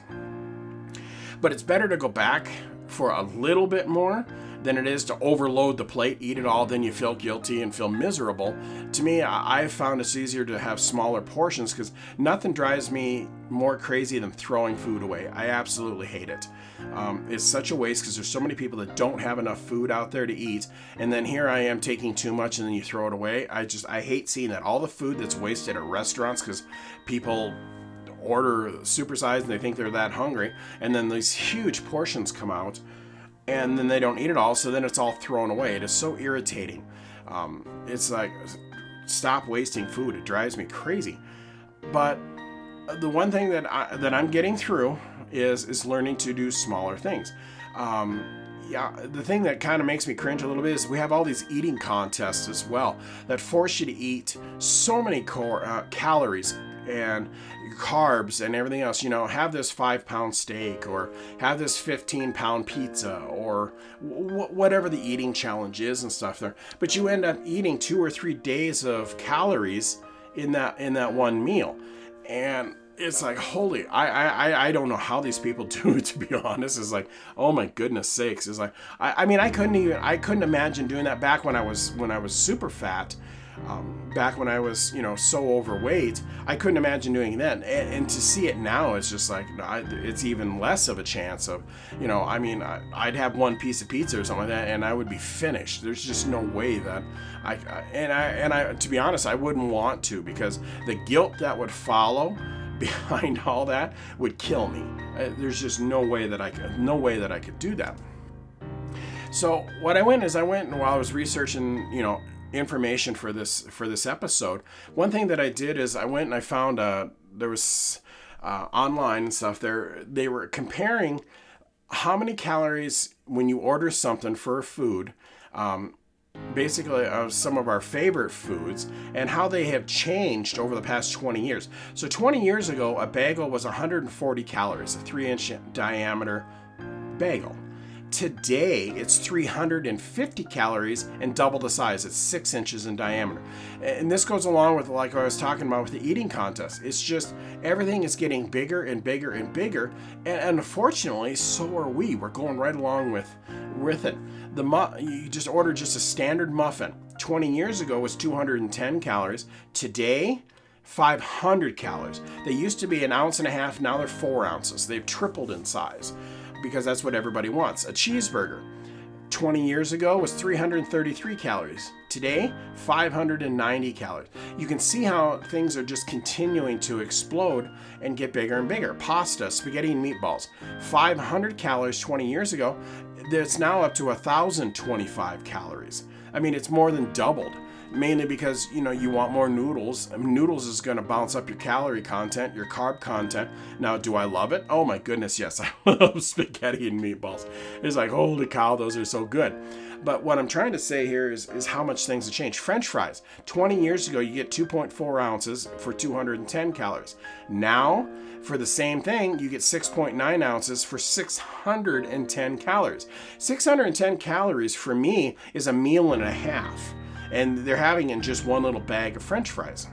But it's better to go back for a little bit more than it is to overload the plate, eat it all, then you feel guilty and feel miserable. To me, I've found it's easier to have smaller portions because nothing drives me more crazy than throwing food away. I absolutely hate it. It's such a waste because there's so many people that don't have enough food out there to eat, and then here I am taking too much and then you throw it away. I hate seeing that. All the food that's wasted at restaurants because people order supersize and they think they're that hungry, and then these huge portions come out and then they don't eat it all, so then it's all thrown away. It is so irritating. It's like, stop wasting food. It drives me crazy. But the one thing that I'm getting through is learning to do smaller things. yeah, the thing that kind of makes me cringe a little bit is we have all these eating contests as well that force you to eat so many calories and carbs and everything else. Have this 5-pound steak, or have this 15-pound pizza, or whatever the eating challenge is and stuff there. But you end up eating 2 or 3 days of calories in that one meal. And it's like, holy, I don't know how these people do it, to be honest. It's like, oh my goodness sakes. It's like, I mean, I couldn't imagine doing that back when I was super fat. Back when I was, so overweight. I couldn't imagine doing it then. And to see it now, it's just like, it's even less of a chance of, I mean, I'd have one piece of pizza or something like that, and I would be finished. There's just no way that I to be honest, I wouldn't want to, because the guilt that would follow behind all that would kill me. There's just no way that I could do that. So what I went while I was researching, information for this episode, one thing that I did is I went and I found there was online and stuff there, they were comparing how many calories when you order something for a food, basically some of our favorite foods, and how they have changed over the past 20 years. So 20 years ago, a bagel was 140 calories, a 3-inch diameter bagel. Today, it's 350 calories and double the size. It's 6 inches in diameter. And this goes along with, like I was talking about with the eating contest. It's just everything is getting bigger and bigger and bigger. And unfortunately, so are we. We're going right along with it. You just order just a standard muffin. 20 years ago was 210 calories. Today, 500 calories. They used to be 1.5 ounces. Now they're 4 ounces. They've tripled in size, because that's what everybody wants. A cheeseburger, 20 years ago, was 333 calories. Today, 590 calories. You can see how things are just continuing to explode and get bigger and bigger. Pasta, spaghetti and meatballs, 500 calories 20 years ago. It's now up to 1,025 calories. I mean, it's more than doubled. Mainly because, you want more noodles. Noodles is going to bounce up your calorie content, your carb content. Now, do I love it? Oh my goodness, yes, I love spaghetti and meatballs. It's like, holy cow, those are so good. But what I'm trying to say here is how much things have changed. French fries. 20 years ago, you get 2.4 ounces for 210 calories. Now, for the same thing, you get 6.9 ounces for 610 calories. 610 calories for me is a meal and a half. And they're having in just one little bag of French fries.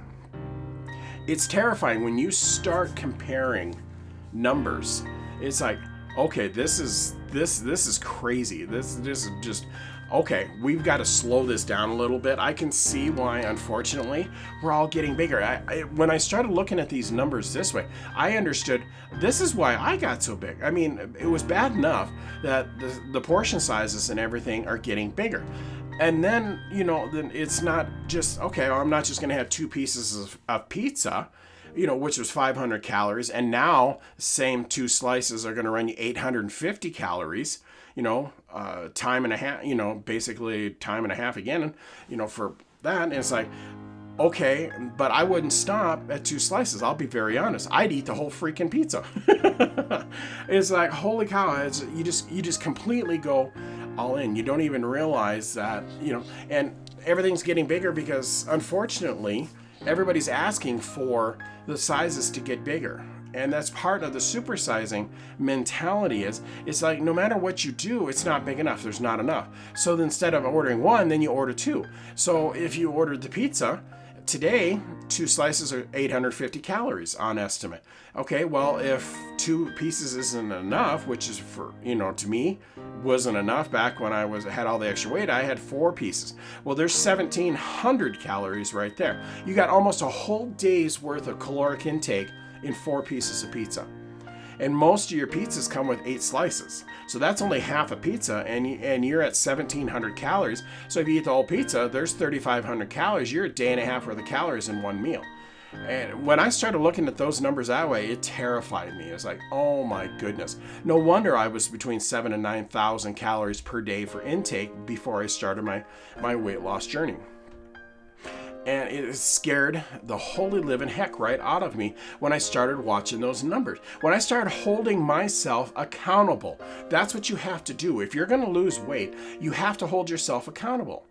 It's terrifying when you start comparing numbers. It's like, okay, this is crazy. This is just, okay, we've got to slow this down a little bit. I can see why, unfortunately, we're all getting bigger. When I started looking at these numbers this way, I understood this is why I got so big. I mean, it was bad enough that the portion sizes and everything are getting bigger. And then, then it's not just, okay, I'm not just going to have 2 pieces of pizza, which was 500 calories. And now, same 2 slices are going to run you 850 calories, time and a half, basically time and a half again, for that. And it's like, okay, but I wouldn't stop at 2 slices. I'll be very honest. I'd eat the whole freaking pizza. It's like, holy cow, you just completely go all in. You don't even realize that, and everything's getting bigger because, unfortunately, everybody's asking for the sizes to get bigger. And that's part of the supersizing mentality. It's like, no matter what you do, it's not big enough. There's not enough. So instead of ordering 1, then you order 2. So if you ordered the pizza, today, 2 slices are 850 calories on estimate. Okay, well, if 2 pieces isn't enough, which is for, to me, wasn't enough back when I had all the extra weight, I had 4 pieces. Well, there's 1,700 calories right there. You got almost a whole day's worth of caloric intake in 4 pieces of pizza. And most of your pizzas come with 8 slices. So that's only half a pizza, and you're at 1,700 calories. So if you eat the whole pizza, there's 3,500 calories. You're a day and a half worth of calories in one meal. And when I started looking at those numbers that way, it terrified me. It was like, oh my goodness. No wonder I was between 7,000 and 9,000 calories per day for intake before I started my weight loss journey. And it scared the holy living heck right out of me when I started watching those numbers. When I started holding myself accountable. That's what you have to do. If you're going to lose weight, you have to hold yourself accountable.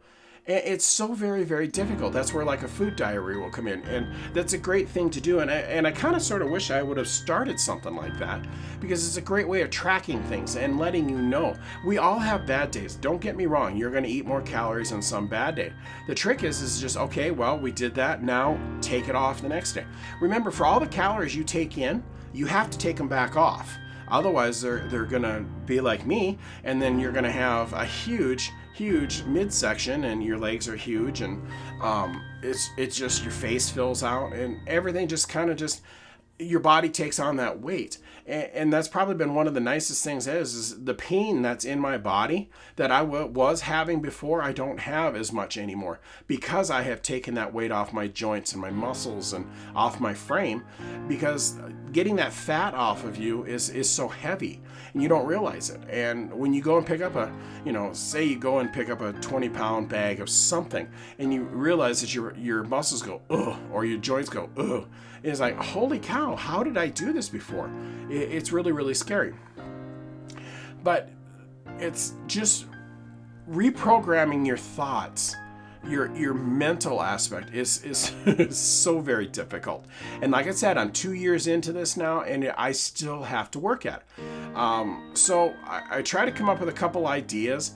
And it's so very, very difficult. That's where like a food diary will come in. And that's a great thing to do. And I kind of sort of wish I would have started something like that, because it's a great way of tracking things and letting you know. We all have bad days. Don't get me wrong. You're going to eat more calories on some bad day. The trick is just, okay, well, we did that. Now take it off the next day. Remember, for all the calories you take in, you have to take them back off. Otherwise, they're going to be like me, and then you're going to have a huge midsection, and your legs are huge, and it's just your face fills out, and everything just kind of your body takes on that weight. And that's probably been one of the nicest things is the pain that's in my body that I was having before, I don't have as much anymore, because I have taken that weight off my joints and my muscles and off my frame, because getting that fat off of you is so heavy and you don't realize it. And when you go and pick up say you go and pick up a 20-pound bag of something and you realize that your muscles go, ugh, or your joints go, ugh, it's like, holy cow, how did I do this before? It's really, really scary. But it's just reprogramming your thoughts. Your mental aspect is so very difficult. And like I said, I'm 2 years into this now, and I still have to work at it. So I try to come up with a couple ideas.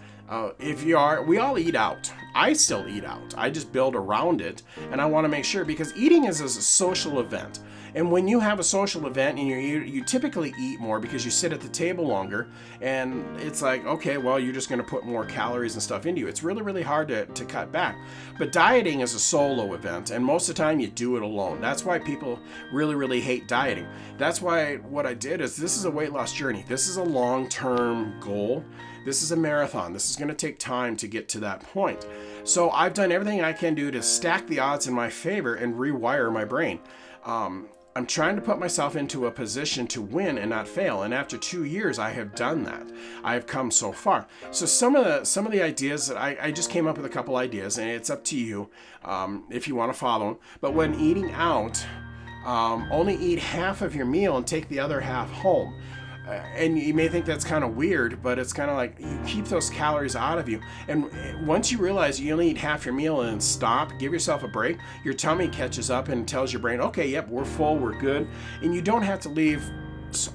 We all eat out. I still eat out. I just build around it, and I want to make sure, because eating is a social event. And when you have a social event and you typically eat more because you sit at the table longer, and it's like, okay, well, you're just going to put more calories and stuff into you. It's really, really hard to cut back. But dieting is a solo event, and most of the time you do it alone. That's why people really, really hate dieting. That's why what I did is, this is a weight loss journey. This is a long-term goal. This is a marathon. This is going to take time to get to that point. So I've done everything I can do to stack the odds in my favor and rewire my brain. I'm trying to put myself into a position to win and not fail. And after 2 years, I have done that. I have come so far. So some of the ideas that I just came up with a couple ideas, and it's up to you if you want to follow them. But when eating out, only eat half of your meal and take the other half home. And you may think that's kind of weird, but it's kind of like you keep those calories out of you. And once you realize you only eat half your meal and stop, give yourself a break, your tummy catches up and tells your brain, okay, yep, we're full, we're good. And you don't have to leave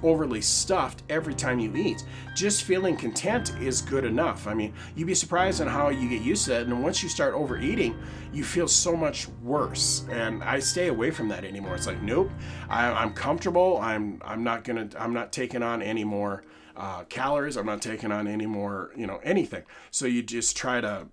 overly stuffed every time you eat. Just feeling content is good enough. I mean, you'd be surprised on how you get used to it, and once you start overeating, you feel so much worse. And I stay away from that anymore. It's like, nope, I'm comfortable. I'm not taking on any more calories. I'm not taking on any more, anything. So you just try to,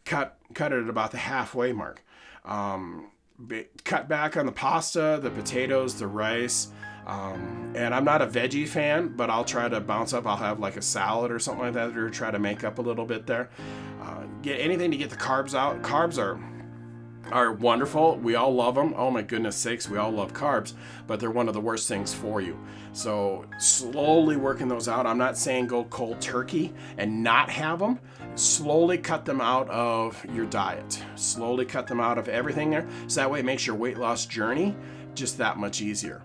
cut it at about the halfway mark. Cut back on the pasta, the potatoes, the rice. And I'm not a veggie fan, but I'll try to bounce up. I'll have like a salad or something like that, or try to make up a little bit there. Get anything to get the carbs out. Carbs are wonderful. We all love them. Oh my goodness sakes, we all love carbs, but they're one of the worst things for you. So slowly working those out. I'm not saying go cold turkey and not have them. Slowly cut them out of your diet. Slowly cut them out of everything there. So that way it makes your weight loss journey just that much easier.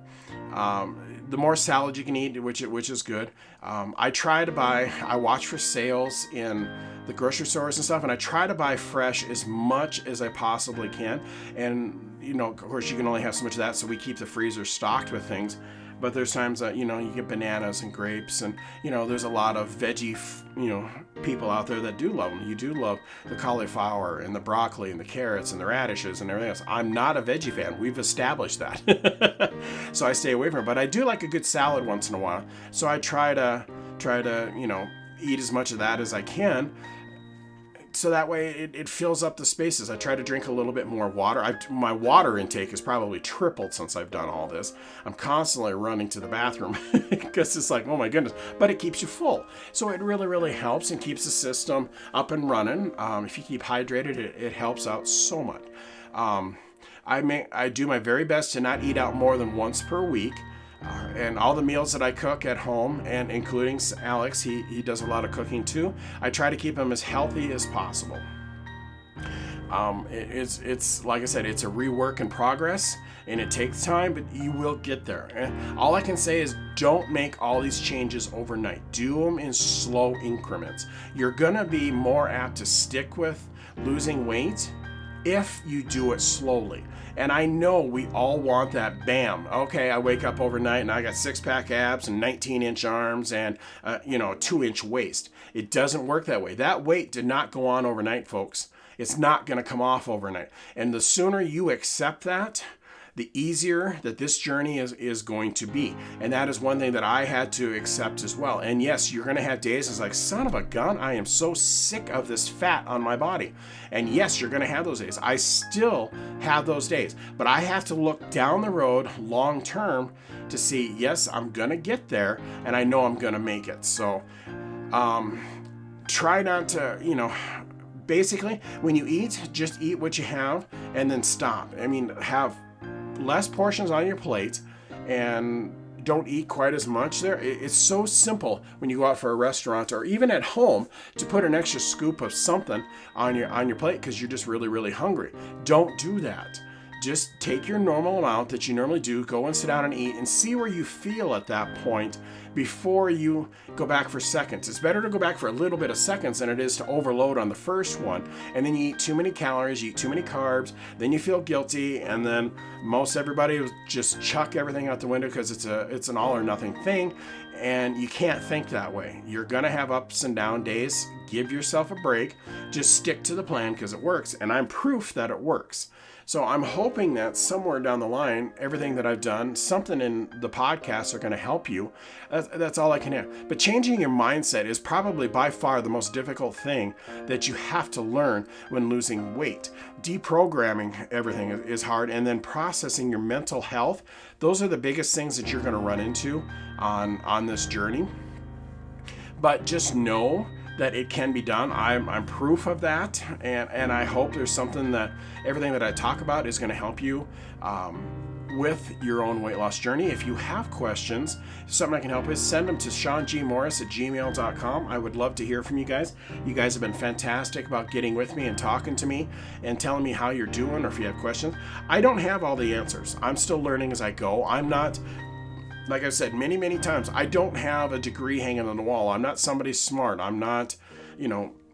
The more salad you can eat, which is good. I watch for sales in the grocery stores and stuff, and I try to buy fresh as much as I possibly can. And, of course, you can only have so much of that, so we keep the freezer stocked with things. But there's times that, you get bananas and grapes, and, there's a lot of veggie, people out there that do love them. You do love the cauliflower and the broccoli and the carrots and the radishes and everything else. I'm not a veggie fan. We've established that. So I stay away from it. But I do like a good salad once in a while. So I try to, eat as much of that as I can. So that way it fills up the spaces. I try to drink a little bit more water. My water intake has probably tripled since I've done all this. I'm constantly running to the bathroom because it's like, oh my goodness. But it keeps you full. So it really, really helps and keeps the system up and running. If you keep hydrated, it helps out so much. I do my very best to not eat out more than once per week. And all the meals that I cook at home, and including Alex, he does a lot of cooking too, I try to keep them as healthy as possible. It's like I said, it's a rework in progress, and it takes time, but you will get there. And all I can say is don't make all these changes overnight. Do them in slow increments. You're gonna be more apt to stick with losing weight if you do it slowly. And I know we all want that bam. Okay, I wake up overnight and I got 6-pack abs and 19-inch arms and a 2-inch waist. It doesn't work that way. That weight did not go on overnight, folks. It's not going to come off overnight. And the sooner you accept that, the easier that this journey is going to be. And that is one thing that I had to accept as well. And yes, you're going to have days it's like, son of a gun, I am so sick of this fat on my body. And yes, you're going to have those days. I still have those days. But I have to look down the road long term to see, yes, I'm going to get there, and I know I'm going to make it. So try not to, basically, when you eat, just eat what you have and then stop. I mean, have less portions on your plate and don't eat quite as much there. It's so simple when you go out for a restaurant or even at home to put an extra scoop of something on your plate because you're just really, really hungry. Don't do that. Just take your normal amount that you normally do, go and sit down and eat, and see where you feel at that point before you go back for seconds. It's better to go back for a little bit of seconds than it is to overload on the first one, and then you eat too many calories, you eat too many carbs, then you feel guilty, and then most everybody will just chuck everything out the window because it's an all or nothing thing, and you can't think that way. You're gonna have ups and down days. Give yourself a break. Just stick to the plan because it works, and I'm proof that it works. So I'm hoping that somewhere down the line, everything that I've done, something in the podcast are going to help you. That's all I can have. But changing your mindset is probably by far the most difficult thing that you have to learn when losing weight. Deprogramming everything is hard, and then processing your mental health. Those are the biggest things that you're going to run into on this journey. But just know that it can be done. I'm proof of that, and I hope there's something that everything that I talk about is going to help you with your own weight loss journey. If you have questions, something I can help with, send them to SeanGMorris@gmail.com. I would love to hear from you guys. You guys have been fantastic about getting with me and talking to me and telling me how you're doing or if you have questions. I don't have all the answers. I'm still learning as I go. I'm not, like I've said many, many times, I don't have a degree hanging on the wall. I'm not somebody smart. I'm not,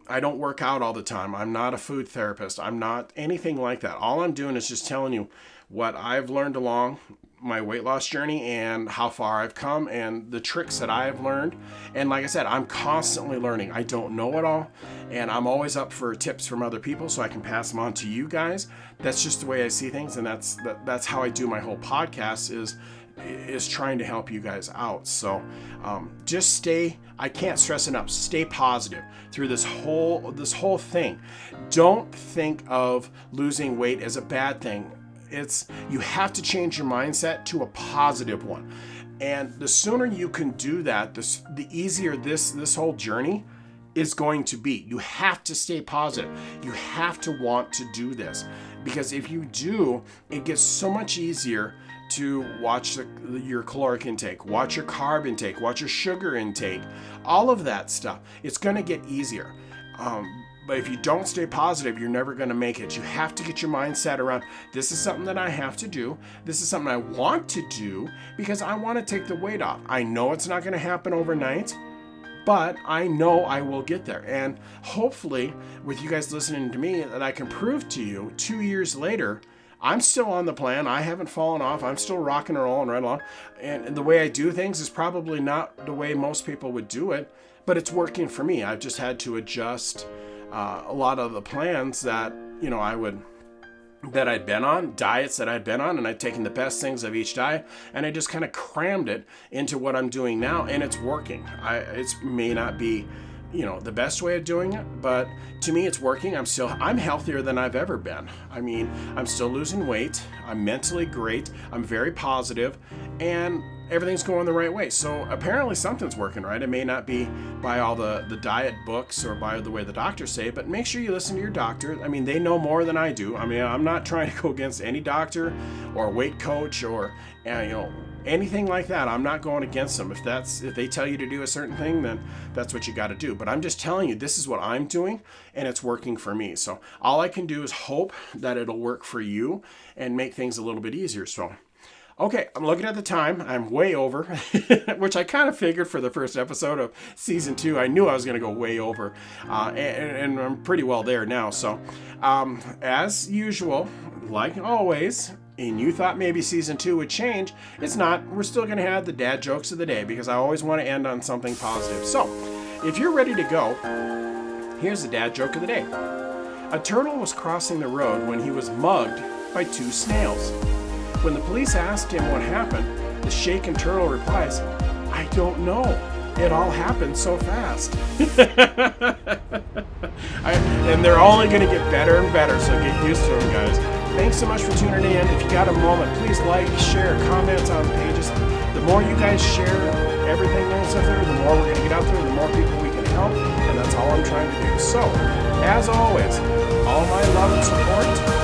I don't work out all the time. I'm not a food therapist. I'm not anything like that. All I'm doing is just telling you what I've learned along my weight loss journey and how far I've come and the tricks that I have learned. And like I said, I'm constantly learning. I don't know it all, and I'm always up for tips from other people so I can pass them on to you guys. That's just the way I see things, and that's how I do my whole podcast is trying to help you guys out. So just stay, I can't stress enough, stay positive through this whole thing. Don't think of losing weight as a bad thing. You have to change your mindset to a positive one. And the sooner you can do that, the easier this whole journey is going to be. You have to stay positive. You have to want to do this, because if you do, it gets so much easier to watch your caloric intake, watch your carb intake, watch your sugar intake, all of that stuff. It's going to get easier. But if you don't stay positive, you're never going to make it. You have to get your mindset around, this is something that I have to do. This is something I want to do because I want to take the weight off. I know it's not going to happen overnight, but I know I will get there. And hopefully, with you guys listening to me, that I can prove to you 2 years later, I'm still on the plan. I haven't fallen off. I'm still rocking and rolling right along. And the way I do things is probably not the way most people would do it, but it's working for me. I've just had to adjust a lot of the plans that I'd been on, diets that I'd been on, and I'd taken the best things of each diet, and I just kind of crammed it into what I'm doing now, and it's working. It may not be the best way of doing it, but to me it's working. I'm healthier than I've ever been. I mean, I'm still losing weight. I'm mentally great. I'm very positive, and everything's going the right way. So apparently something's working right. It may not be by all the diet books or by the way the doctors say, but make sure you listen to your doctor. I mean, they know more than I do. I mean, I'm not trying to go against any doctor or weight coach or anything like that, I'm not going against them. If they tell you to do a certain thing, then that's what you got to do. But I'm just telling you, this is what I'm doing, and it's working for me. So all I can do is hope that it'll work for you and make things a little bit easier. So, okay, I'm looking at the time. I'm way over, which I kind of figured for the first episode of season 2. I knew I was going to go way over, and I'm pretty well there now. So, as usual, like always, and you thought maybe season 2 would change, it's not. We're still going to have the dad jokes of the day because I always want to end on something positive. So, if you're ready to go, here's the dad joke of the day. A turtle was crossing the road when he was mugged by 2 snails. When the police asked him what happened, the shaken turtle replies, "I don't know. It all happened so fast." And they're only going to get better and better, so get used to them, guys. Thanks so much for tuning in. If you got a moment, please like, share, comment on pages. The more you guys share everything that's out there, the more we're going to get out there, the more people we can help, and that's all I'm trying to do. So, as always, all my love and support,